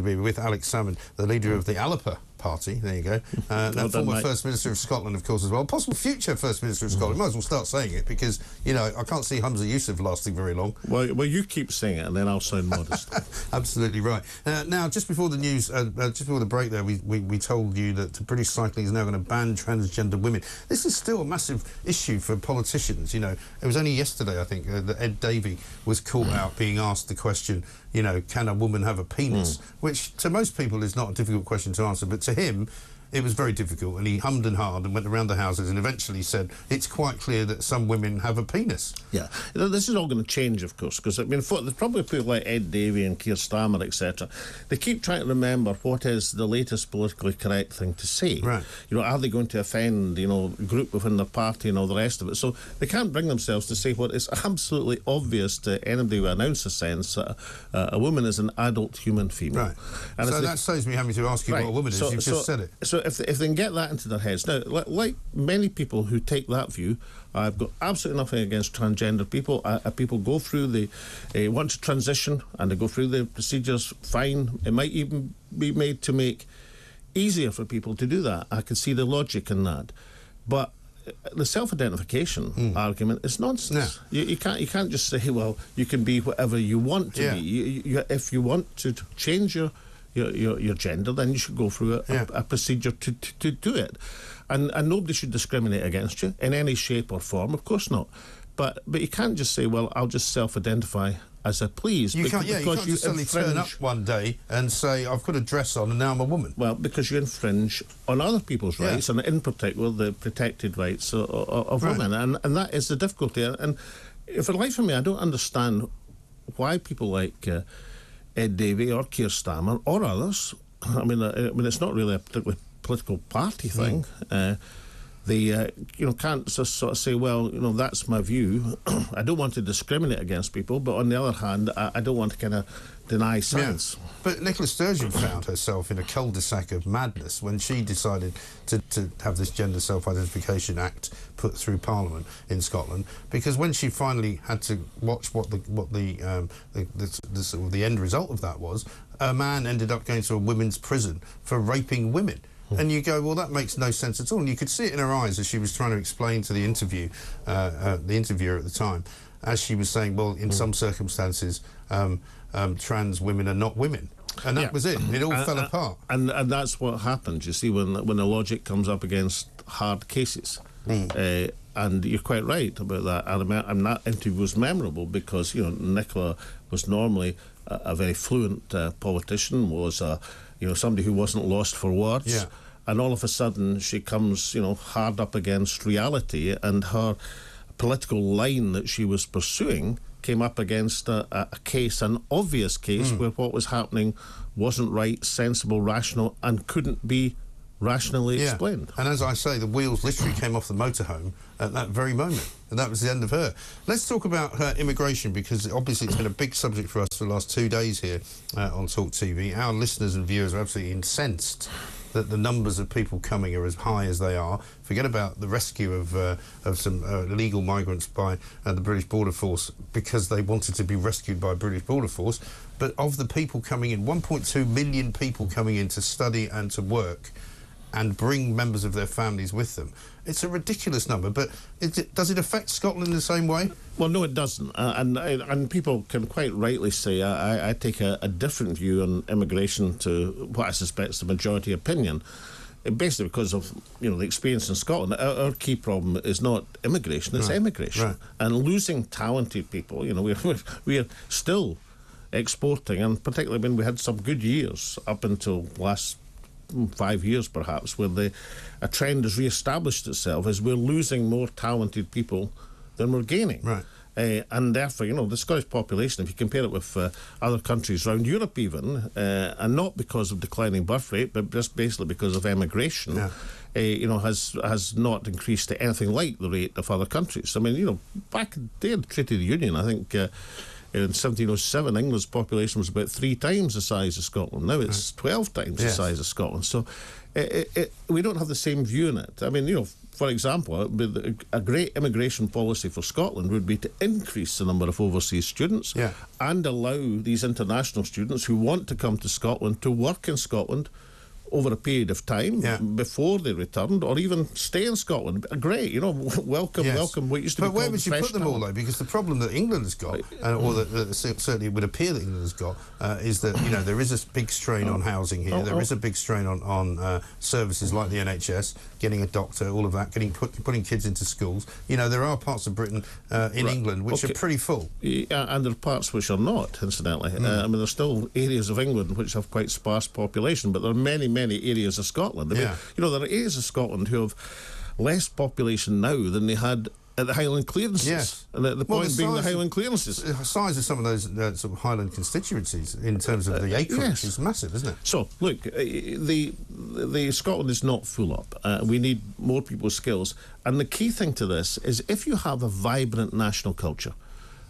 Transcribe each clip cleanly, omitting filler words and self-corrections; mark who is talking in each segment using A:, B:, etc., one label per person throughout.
A: with Alex Salmond, the leader of the Alba Party. There you go. Now, former First Minister of Scotland, of course, as well. Possible future First Minister of Scotland. Might as well start saying it because, you know, I can't see Humza Yousaf lasting very long.
B: Well, you keep saying it and then I'll sound modest.
A: Absolutely right. Now, just before the news, just before the break there, we told you that British cycling is now going to ban transgender women. This is still a massive issue for politicians. You know, it was only yesterday, I think, that Ed Davey was caught out being asked the question, you know, can a woman have a penis? Which to most people is not a difficult question to answer, but to him it was very difficult, and he hummed and hawed and went around the houses and eventually said it's quite clear that some women have a penis.
B: Yeah, this is all going to change, of course, because I mean, there's probably people like Ed Davey and Keir Starmer, etc. They keep trying to remember what is the latest politically correct thing to say.
A: Right.
B: You know, are they going to offend, you know, a group within their party and all the rest of it? So they can't bring themselves to say what is absolutely obvious to anybody with an ounce of sense. A woman is an adult human female.
A: Right. And so that saves me having to ask you what a woman is. You've just said it.
B: So if they can get that into their heads. Now, like many people who take that view, I've got absolutely nothing against transgender people. People go through want to transition and they go through the procedures, fine. It might even be made to make easier for people to do that. I can see the logic in that. But the self-identification argument is nonsense.
A: No.
B: You can't just say, well, you can be whatever you want to be. If you want to change your gender, then you should go through a procedure to do it, and nobody should discriminate against you in any shape or form. Of course not, but you can't just say, well, I'll just self-identify as I please.
A: You can't just suddenly turn up one day and say, I've got a dress on and now I'm a woman.
B: Well, because you infringe on other people's rights, and in particular the protected rights of women, and that is the difficulty. And for the life of me, I don't understand why people like Ed Davey or Keir Starmer or others. I mean, it's not really a particularly political party thing. They can't just sort of say, well, you know, that's my view. I don't want to discriminate against people, but on the other hand, I don't want to kind of deny science.
A: Yeah. But Nicola Sturgeon found herself in a cul-de-sac of madness when she decided to have this Gender Self-Identification Act put through Parliament in Scotland, because when she finally had to watch what the sort of the end result of that was, a man ended up going to a women's prison for raping women. And you go, well, that makes no sense at all. And you could see it in her eyes as she was trying to explain to the interviewer at the time, as she was saying, well, in some circumstances, trans women are not women. And that was it. It all fell apart.
B: And that's what happens, you see, when the logic comes up against hard cases. And you're quite right about that. And that interview was memorable because, you know, Nicola was normally a very fluent politician, was somebody who wasn't lost for words.
A: Yeah.
B: And all of a sudden she comes, you know, hard up against reality, and her political line that she was pursuing came up against a case, an obvious case, where what was happening wasn't right, sensible, rational, and couldn't be rationally explained.
A: And as I say, the wheels literally came off the motorhome at that very moment, and that was the end of her. Let's talk about immigration, because obviously it's been a big subject for us for the last 2 days here on TalkTV. Our listeners and viewers are absolutely incensed that the numbers of people coming are as high as they are. Forget about the rescue of some illegal migrants by the British Border Force because they wanted to be rescued by British Border Force, but of the people coming in, 1.2 million people coming in to study and to work and bring members of their families with them. It's a ridiculous number, but does it affect Scotland in the same way?
B: Well, no, it doesn't. And people can quite rightly say I take a different view on immigration to what I suspect is the majority opinion, basically because of, you know, the experience in Scotland. Our key problem is not immigration, it's emigration. Right. And losing talented people. You know, we're still exporting, and particularly when we had some good years up until last 5 years perhaps, where a trend has re-established itself as we're losing more talented people than we're gaining.
A: Right.
B: And therefore, you know, the Scottish population, if you compare it with other countries around Europe even, and not because of declining birth rate, but just basically because of emigration, has not increased to anything like the rate of other countries. I mean, you know, back in the Treaty of the Union, I think in 1707, England's population was about 3 times the size of Scotland. Now it's 12 times the size of Scotland. So we don't have the same view in it. I mean, you know, for example, a great immigration policy for Scotland would be to increase the number of overseas students and allow these international students who want to come to Scotland to work in Scotland over a period of time before they returned, or even stay in Scotland. Great, welcome what used to be called.
A: But where would you put them all, though? Because the problem that England has got, or that certainly it would appear that England has got, is that there is a big strain on housing here. There is a big strain on services like the NHS, getting a doctor, all of that, putting kids into schools. There are parts of Britain in England which are pretty full.
B: And there are parts which are not, incidentally. There's still areas of England which have quite sparse population, but there are many areas of Scotland. There are areas of Scotland who have less population now than they had at the Highland clearances.
A: Yes.
B: And the point being the Highland clearances.
A: The size of some of those sort of Highland constituencies in terms of the acreage is massive, isn't it?
B: So, look, the Scotland is not full up. We need more people's skills. And the key thing to this is if you have a vibrant national culture,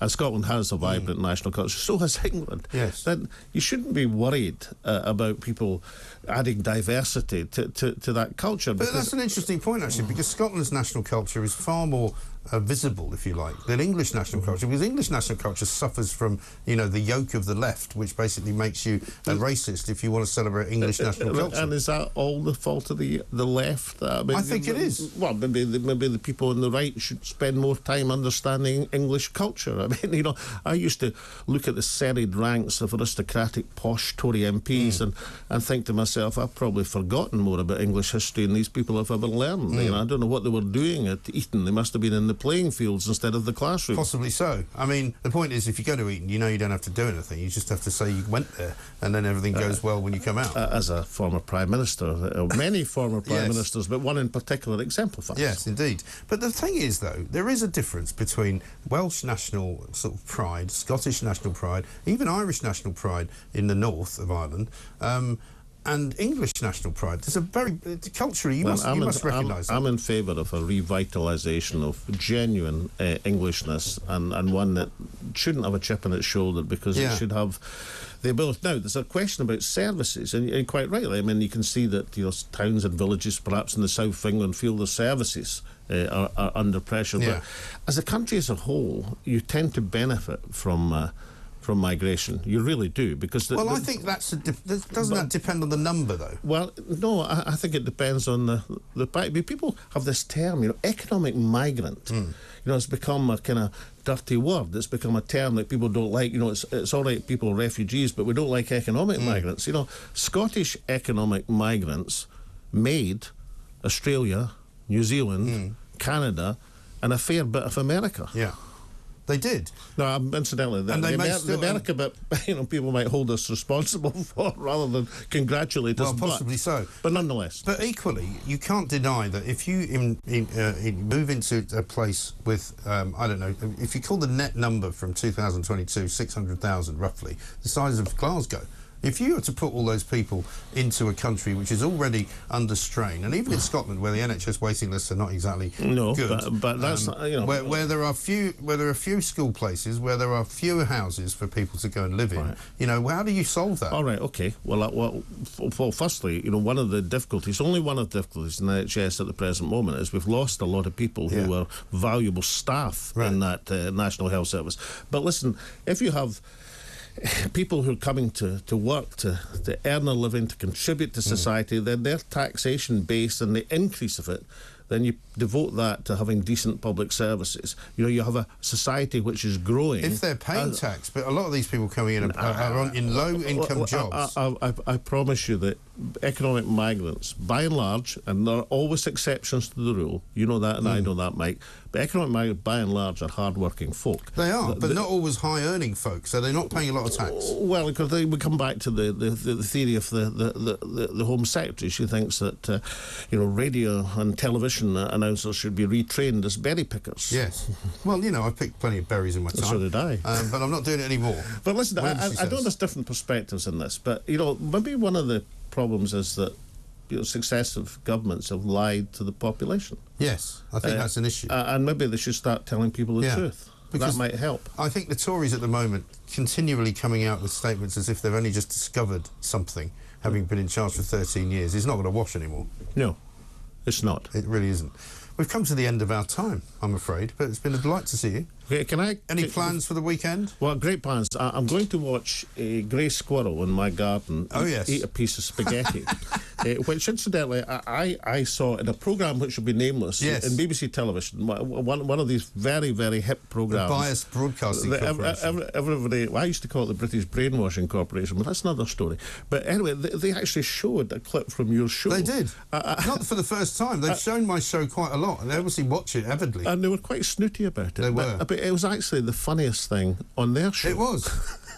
B: and Scotland has a vibrant national culture, so has England, then you shouldn't be worried about people adding diversity to that culture.
A: But that's an interesting point, actually, because Scotland's national culture is far more visible, if you like, than English national culture, because English national culture suffers from, the yoke of the left, which basically makes you a racist if you want to celebrate English national culture.
B: And is that all the fault of the left?
A: I think it is.
B: Well, maybe the people on the right should spend more time understanding English culture. I used to look at the serried ranks of aristocratic, posh Tory MPs and think to myself, I've probably forgotten more about English history than these people have ever learned. I don't know what they were doing at Eton. They must have been in the playing fields instead of the classroom.
A: Possibly so. The point is, if you go to Eton, you don't have to do anything. You just have to say you went there, and then everything goes well when you come out.
B: As a former Prime Minister, many former Prime Ministers, but one in particular exemplifies.
A: Yes, indeed. But the thing is, though, there is a difference between Welsh national sort of pride, Scottish national pride, even Irish national pride in the north of Ireland, and English national pride. There's a very culturally you must recognise.
B: I'm in favour of a revitalisation of genuine Englishness and one that shouldn't have a chip on its shoulder because it should have the ability. Now, there's a question about services, and quite rightly. You can see that towns and villages, perhaps in the south of England, feel the services are under pressure. But as a country as a whole, you tend to benefit from migration. You really do, because
A: I think doesn't that depend on the number, though?
B: Well, no, I think it depends on the people have this term, economic migrant. It's become a kind of dirty word. It's become a term that people don't like. It's all right, people are refugees, but we don't like economic migrants. Scottish economic migrants made Australia, New Zealand, Canada, and a fair bit of America.
A: Yeah. They did.
B: No, incidentally, the America bit, people might hold us responsible for rather than congratulate us.
A: Well, possibly so.
B: But nonetheless.
A: But equally, you can't deny that if you move into a place with, if you call the net number from 2022 600,000 roughly, the size of Glasgow. If you were to put all those people into a country which is already under strain, and even in Scotland, where the NHS waiting lists are not exactly good,
B: but that's
A: where there are few school places, where there are fewer houses for people to go and live in. How do you solve that?
B: All right, okay. Well, firstly, one of the difficulties, only one of the difficulties in the NHS at the present moment is we've lost a lot of people who were valuable staff in that National Health Service. But listen, if you have people who are coming to work, to earn a living, to contribute to society, then their taxation base and the increase of it, then you devote that to having decent public services. You have a society which is growing.
A: If they're paying tax, but a lot of these people coming in are in low-income jobs.
B: I promise you that economic migrants, by and large, and there are always exceptions to the rule, you know that and I know that, Mike, but economic migrants, by and large, are hard-working folk.
A: They are, but not always high-earning folk, so they're not paying a lot of tax.
B: Well, because we come back to the theory of the Home Secretary. She thinks that, radio and television announcers should be retrained as berry pickers.
A: Yes. Well, I picked plenty of berries in my time.
B: So did I.
A: But I'm not doing it anymore.
B: But listen, I know there's different perspectives in this, but, maybe one of the problems is that successive governments have lied to the population.
A: Yes, I think that's an issue.
B: And maybe they should start telling people the truth. Because that might help.
A: I think the Tories at the moment continually coming out with statements as if they've only just discovered something, having been in charge for 13 years, is not going to wash anymore.
B: No, it's not.
A: It really isn't. We've come to the end of our time, I'm afraid, but it's been a delight to see you.
B: Okay,
A: Any plans for the weekend?
B: Well, great plans. I'm going to watch a grey squirrel in my garden eat a piece of spaghetti, which, incidentally, I saw in a programme which will be nameless in BBC Television, one of these very, very hip programmes.
A: The Biased Broadcasting Corporation.
B: Everybody, I used to call it the British Brainwashing Corporation, but that's another story. But anyway, they actually showed a clip from your show.
A: They did. Not for the first time. They've shown my show quite a lot, and they obviously watch it avidly.
B: And they were quite snooty about it.
A: They were.
B: But it was actually the funniest thing on their show.
A: It was.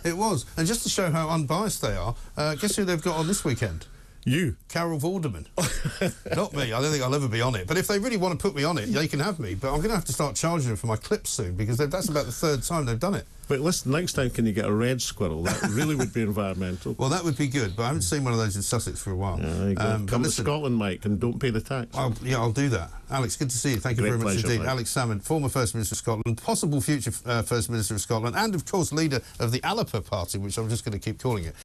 A: It was. And just to show how unbiased they are, guess who they've got on this weekend?
B: You.
A: Carol Vorderman. Not me. I don't think I'll ever be on it. But if they really want to put me on it, they can have me. But I'm going to have to start charging them for my clips soon, because that's about the third time they've done it.
B: But listen, next time can you get a red squirrel? That really would be environmental.
A: Well, that would be good, but I haven't seen one of those in Sussex for a while.
B: Yeah, there you go. Come to Scotland, Mike, and don't pay the tax.
A: I'll do that. Alex, good to see you. Thank you very much indeed. Mike. Alex Salmond, former First Minister of Scotland, possible future First Minister of Scotland, and, of course, leader of the Alba Party, which I'm just going to keep calling it.